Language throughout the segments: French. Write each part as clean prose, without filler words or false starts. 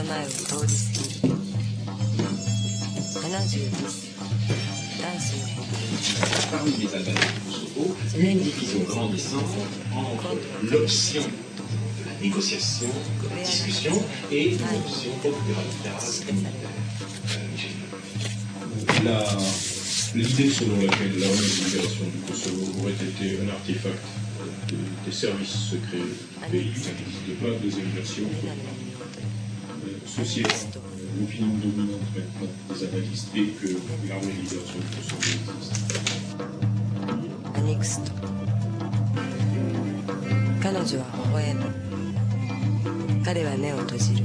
の前を通り過ぎる。70です。ダンスの辺。Parmi les adversaires musicaux, une division grandissante entre l'option de la négociation, de la discussion et l'option populaire. L'idée selon laquelle l'armée de libération du Kosovo aurait été un artefact des services secrets du pays, ça n'existe pas. Deuxième version, ceci étant l'opinion dominante maintenant des analystes est que l'armée de libération du Kosovo existe. アニクスト。彼女は微笑む。彼は目を閉じる。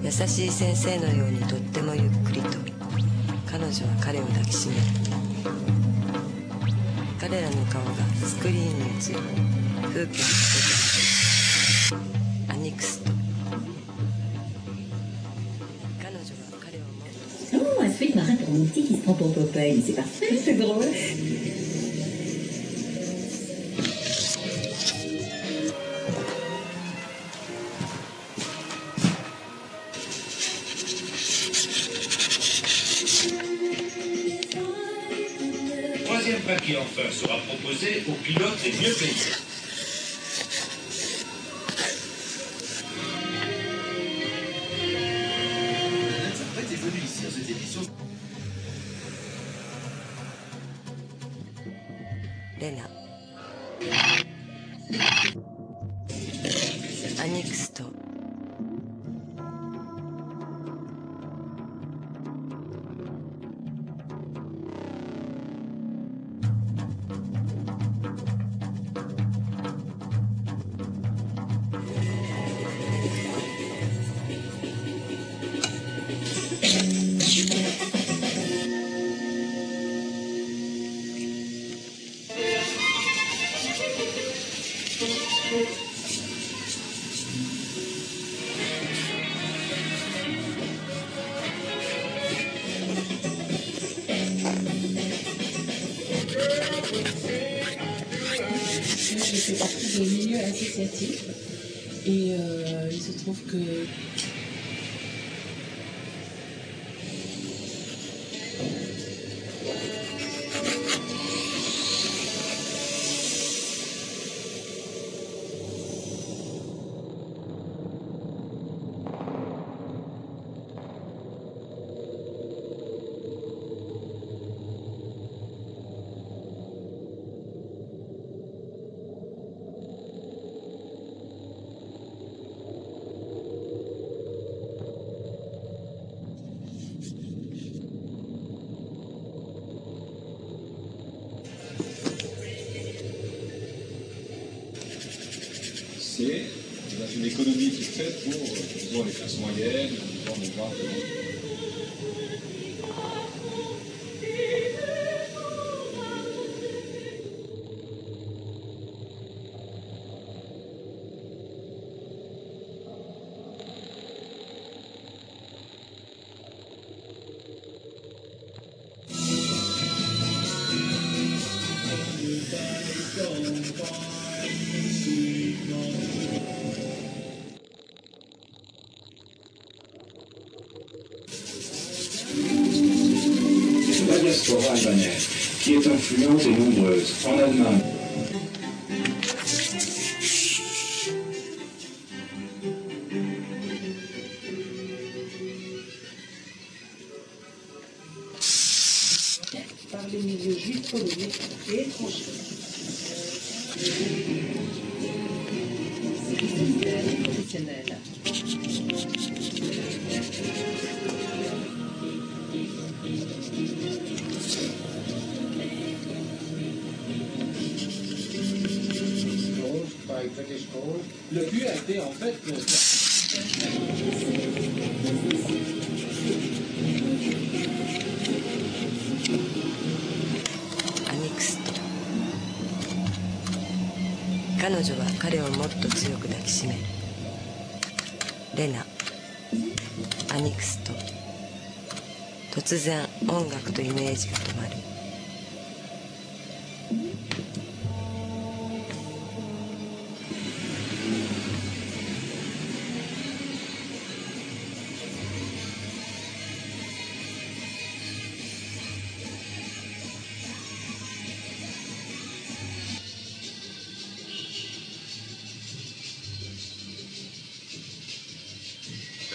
優しい先生のようにとってもゆっくりと彼女は彼を抱きしめる。彼らの顔がスクリーンに映る。風景に出てくる。アニクスト。彼女は彼をもっと。Oh, un truc marin pour Mouti qui se prend pour Popeye, c'est parfait, c'est drôle. Troisième paquet enfin sera proposé aux pilotes les mieux payés. L'interprète est venu ici à cette émission. レナ。アニクスト。Je fais partie des milieux associatifs et il se trouve que C'est dans une économie qui est faite pour, disons, les classes moyennes, pour pouvoir La diaspora albanaise, qui est influente et nombreuse en Allemagne. par les milieux juifs polonais et étrangers. C'est professionnel. Le but a été en faitアニクスト。彼女は彼をもっと強く抱きしめる。レナ。アニクスト。突然音楽とイメージが止まる。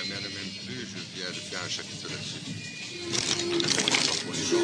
jamais à la même plus, je viens de faire un chapitre là-dessus. Pour les gens.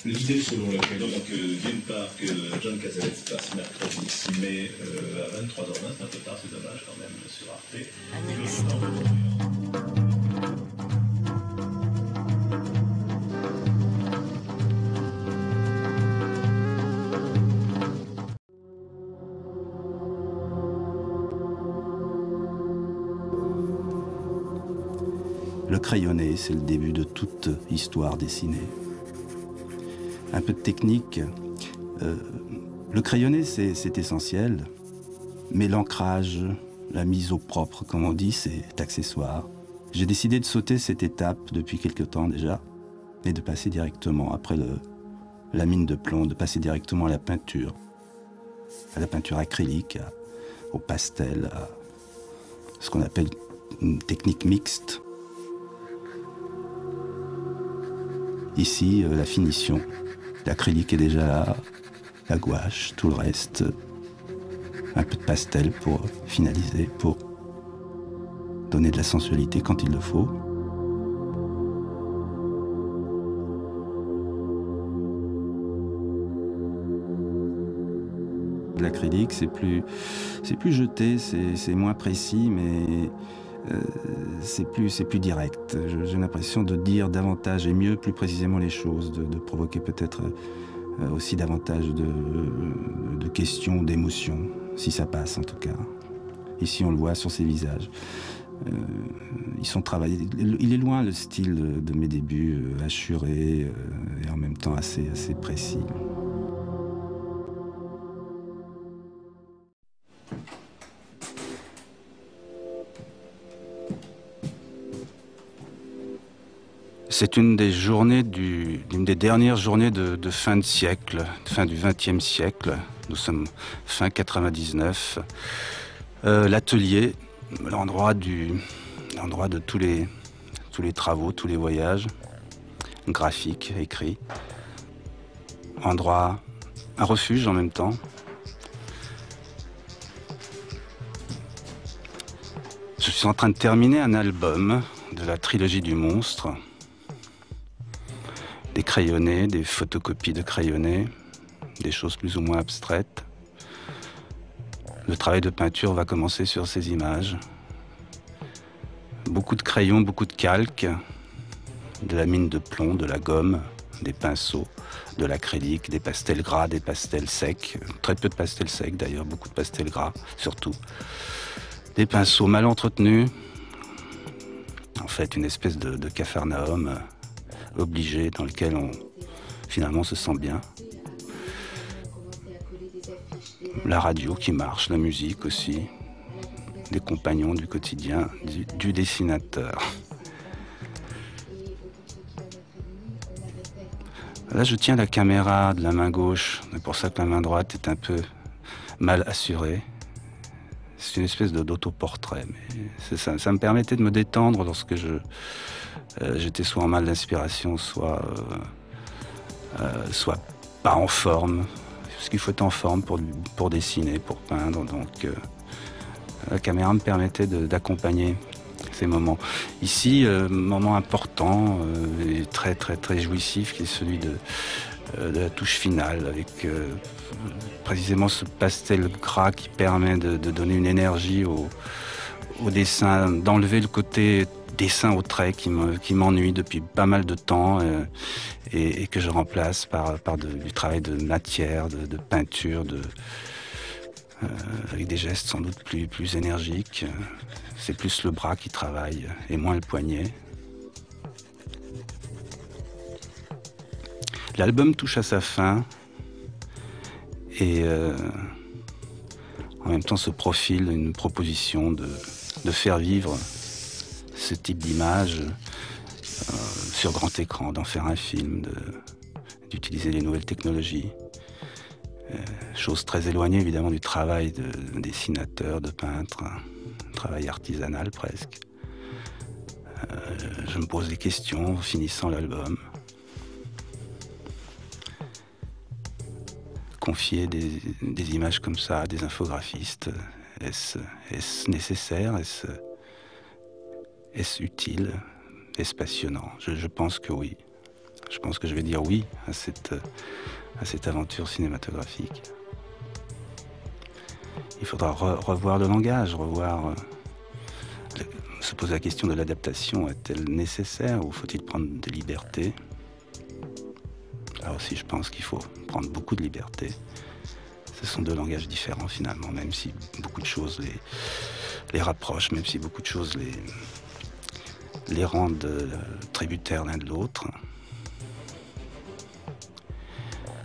L'idée selon laquelle, donc d'une part que John Cassavetes passe mercredi 6 mai à 23h20, c'est un peu tard, c'est dommage quand même, sur Arte. Le crayonné, c'est le début de toute histoire dessinée. Un peu de technique. Le crayonné, c'est essentiel, mais l'ancrage, la mise au propre, comme on dit, c'est accessoire. J'ai décidé de sauter cette étape depuis quelque temps déjà, et de passer directement, après la mine de plomb, de passer directement à la peinture acrylique, au pastel, à ce qu'on appelle une technique mixte. Ici, la finition. L'acrylique est déjà là, la gouache, tout le reste. Un peu de pastel pour finaliser, pour donner de la sensualité quand il le faut. L'acrylique, c'est plus jeté, c'est moins précis, mais c'est plus direct. J'ai l'impression de dire davantage et mieux, plus précisément les choses, de provoquer peut-être aussi davantage de questions, d'émotions, si ça passe en tout cas. Ici on le voit sur ces visages. Ils sont travaillés. Il est loin le style de mes débuts, assuré et en même temps assez précis. C'est une des dernières journées de fin de siècle, fin du XXe siècle. Nous sommes fin 99. L'atelier, l'endroit de tous les travaux, tous les voyages, graphiques, écrits. Endroit, un refuge en même temps. Je suis en train de terminer un album de la trilogie du monstre. Des crayonnés, des photocopies de crayonnés, des choses plus ou moins abstraites. Le travail de peinture va commencer sur ces images. Beaucoup de crayons, beaucoup de calques, de la mine de plomb, de la gomme, des pinceaux, de l'acrylique, des pastels gras, des pastels secs. Très peu de pastels secs d'ailleurs, beaucoup de pastels gras surtout. Des pinceaux mal entretenus. En fait, une espèce de capharnaüm obligé dans lequel on finalement se sent bien. La radio qui marche, la musique aussi, des compagnons du quotidien du dessinateur. Là, je tiens la caméra de la main gauche, c'est pour ça que la main droite est un peu mal assurée. C'est une espèce d'autoportrait, mais ça me permettait de me détendre lorsque j'étais soit en mal d'inspiration, soit pas en forme. Parce qu'il faut être en forme pour dessiner, pour peindre. Donc la caméra me permettait d'accompagner ces moments. Ici, moment important et très très très jouissif, qui est celui de la touche finale, avec précisément ce pastel gras qui permet de donner une énergie au dessin, d'enlever le côté dessin au trait qui m'ennuie depuis pas mal de temps et que je remplace par du travail de matière, de peinture, avec des gestes sans doute plus énergiques. C'est plus le bras qui travaille et moins le poignet. L'album touche à sa fin et en même temps se profile une proposition de faire vivre ce type d'image sur grand écran, d'en faire un film, d'utiliser les nouvelles technologies. Chose très éloignée évidemment du travail de dessinateur, de peintre, un travail artisanal presque. Je me pose des questions en finissant l'album. Confier des images comme ça à des infographistes, est-ce nécessaire? Est-ce utile? Est-ce passionnant? Je pense que oui. Je pense que je vais dire oui à cette aventure cinématographique. Il faudra revoir le langage, se poser la question de l'adaptation. Est-elle nécessaire ou faut-il prendre des libertés? Là aussi, je pense qu'il faut prendre beaucoup de libertés. Ce sont deux langages différents finalement, même si beaucoup de choses les rapprochent, même si beaucoup de choses les rendent tributaires l'un de l'autre.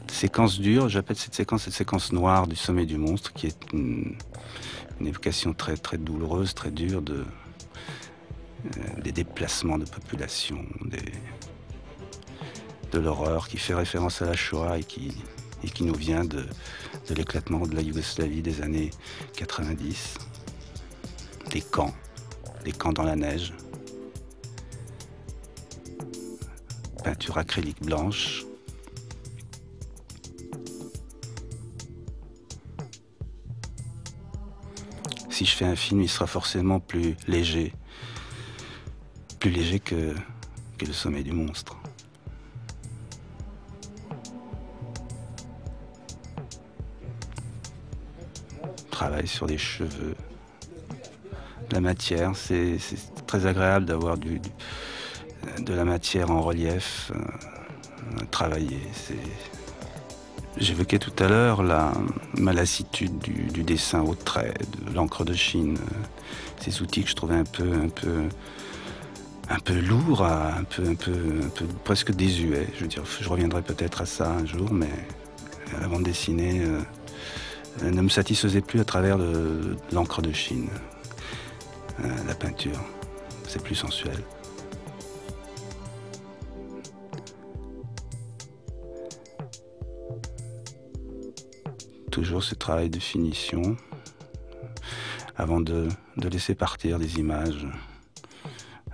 Séquence dure, j'appelle cette séquence noire du sommet du monstre, qui est une évocation très, très douloureuse, très dure des déplacements de population, de l'horreur, qui fait référence à la Shoah et qui nous vient de l'éclatement de la Yougoslavie des années 90. Des camps dans la neige, peinture acrylique blanche. Si je fais un film, il sera forcément plus léger que le sommet du monstre. Travail sur des cheveux, de la matière, c'est très agréable d'avoir de la matière en relief, travaillée. J'évoquais tout à l'heure ma lassitude du dessin au trait, de l'encre de Chine, ces outils que je trouvais un peu lourds, un peu presque désuets. Je veux dire, je reviendrai peut-être à ça un jour, mais la bande dessinée ne me satisfaisait plus à travers de l'encre de Chine. La peinture, c'est plus sensuel. Toujours ce travail de finition avant de laisser partir des images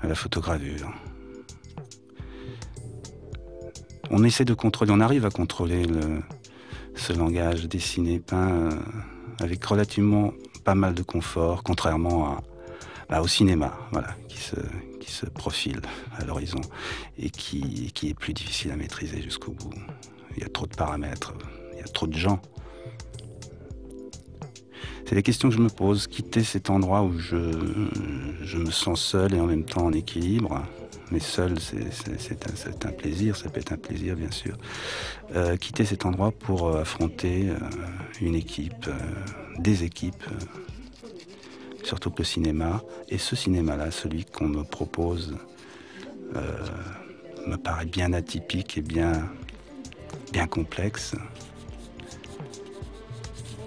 à la photogravure. On essaie de contrôler, on arrive à contrôler ce langage dessiné, peint avec relativement pas mal de confort, contrairement au cinéma, voilà, qui se profile à l'horizon et qui est plus difficile à maîtriser jusqu'au bout. Il y a trop de paramètres, il y a trop de gens. C'est la question que je me pose, quitter cet endroit où je me sens seul et en même temps en équilibre. Mais seul, c'est un plaisir, ça peut être un plaisir bien sûr. Quitter cet endroit pour affronter une équipe, des équipes, surtout que le cinéma. Et ce cinéma-là, celui qu'on me propose, me paraît bien atypique et bien complexe.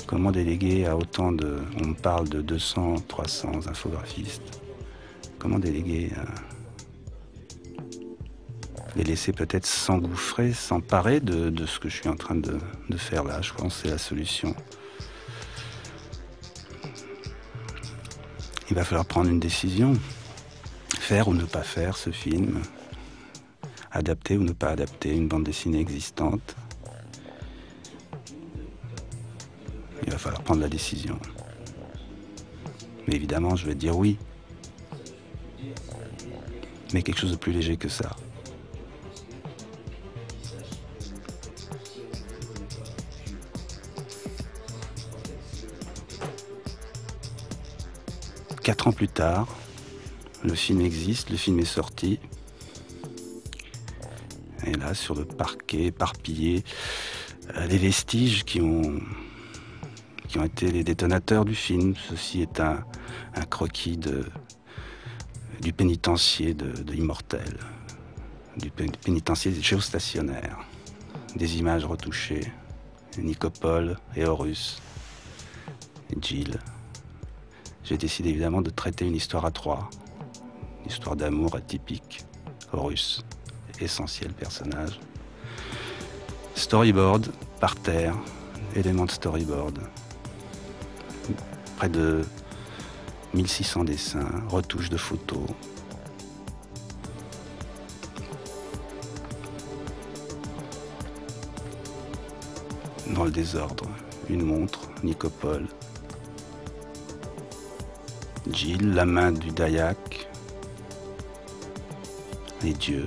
Comment déléguer à autant de... On me parle de 200, 300 infographistes. Comment déléguer les laisser peut-être s'engouffrer, s'emparer de ce que je suis en train de faire là. Je pense que c'est la solution. Il va falloir prendre une décision. Faire ou ne pas faire ce film. Adapter ou ne pas adapter une bande dessinée existante. Il va falloir prendre la décision. Mais évidemment, je vais dire oui. Mais quelque chose de plus léger que ça. Quatre ans plus tard, le film existe, le film est sorti. Et là, sur le parquet, éparpillés, les vestiges qui ont été les détonateurs du film. Ceci est un croquis du pénitencier de Immortel, du pénitencier géostationnaire. Des images retouchées, Nicopole et Horus, et Jill. J'ai décidé évidemment de traiter une histoire à trois, une histoire d'amour atypique, Horus essentiel personnage. Storyboard, par terre, éléments de storyboard. Près de 1600 dessins, retouches de photos. Dans le désordre, une montre, Nicopole. Gilles, la main du Dayak. Les dieux,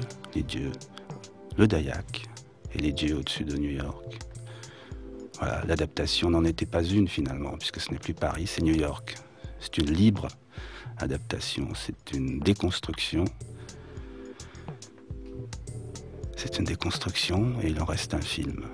le Dayak et les dieux au-dessus de New York. Voilà, l'adaptation n'en était pas une finalement, puisque ce n'est plus Paris, c'est New York. C'est une libre adaptation, c'est une déconstruction. C'est une déconstruction et il en reste un film.